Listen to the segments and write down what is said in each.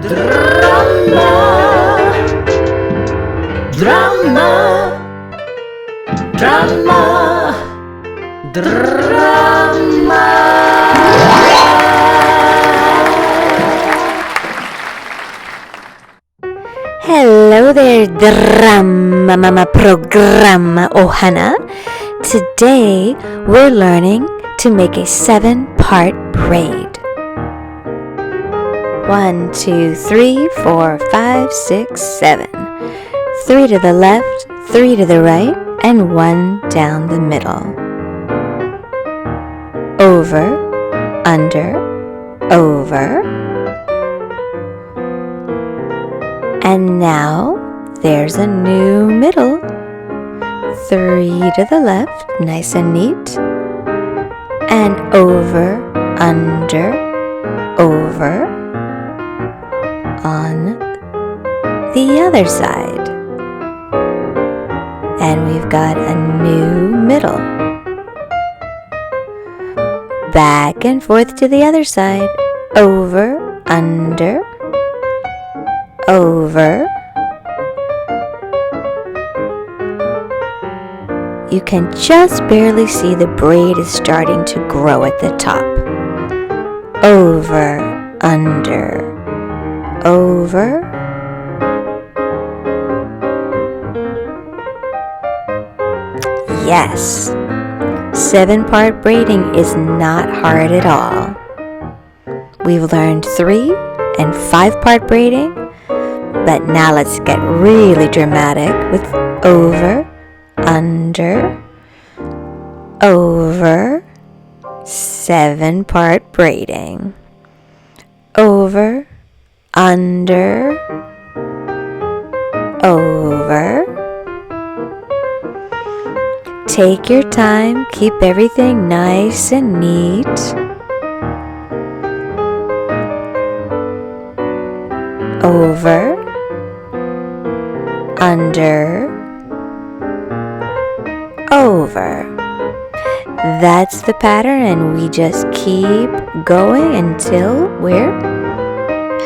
Drama, drama, drama, drama. Hello there, drama mama programma ohana. Today we're learning to make a 7-part braid. 1, 2, 3, 4, 5, 6, 7. 3 to the left, 3 to the right, and 1 down the middle. Over, under, over. And now there's a new middle. 3 to the left, nice and neat. And over, under, over. On the other side. And we've got a new middle. Back and forth to the other side. Over, under, over. You can just barely see the braid is starting to grow at the top. Over, under, over. Yes, 7-part braiding is not hard at all. We've learned 3 and 5-part braiding, but now let's get really dramatic with over, under, over, 7-part braiding. Over, under, over. Take your time, keep everything nice and neat. Over, under, over. That's the pattern, and we just keep going until we're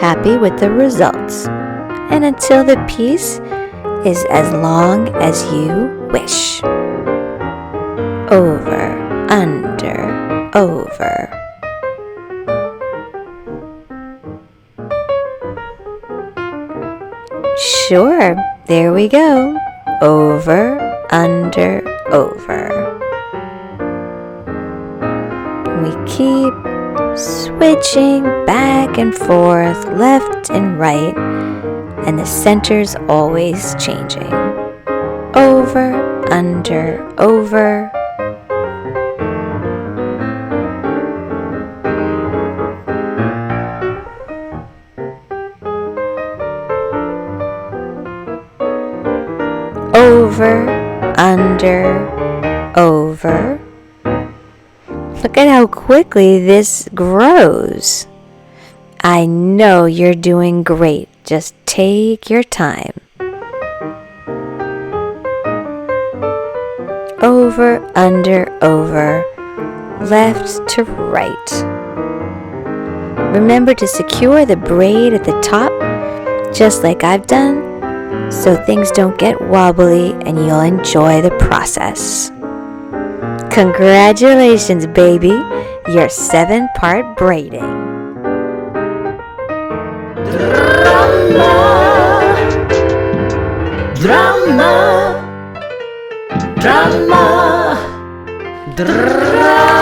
happy with the results, and until the piece is as long as you wish. Over, under, over. Sure, there we go. Over, under, over. We keep switching back and forth, left and right, and the center's always changing. Over, under, over. Over, under, over. Look at how quickly this grows. I know you're doing great. Just take your time. Over, under, over, left to right. Remember to secure the braid at the top, just like I've done, so things don't get wobbly and you'll enjoy the process. Congratulations, baby! Your 7-part braiding. Drama, drama, drama, drama.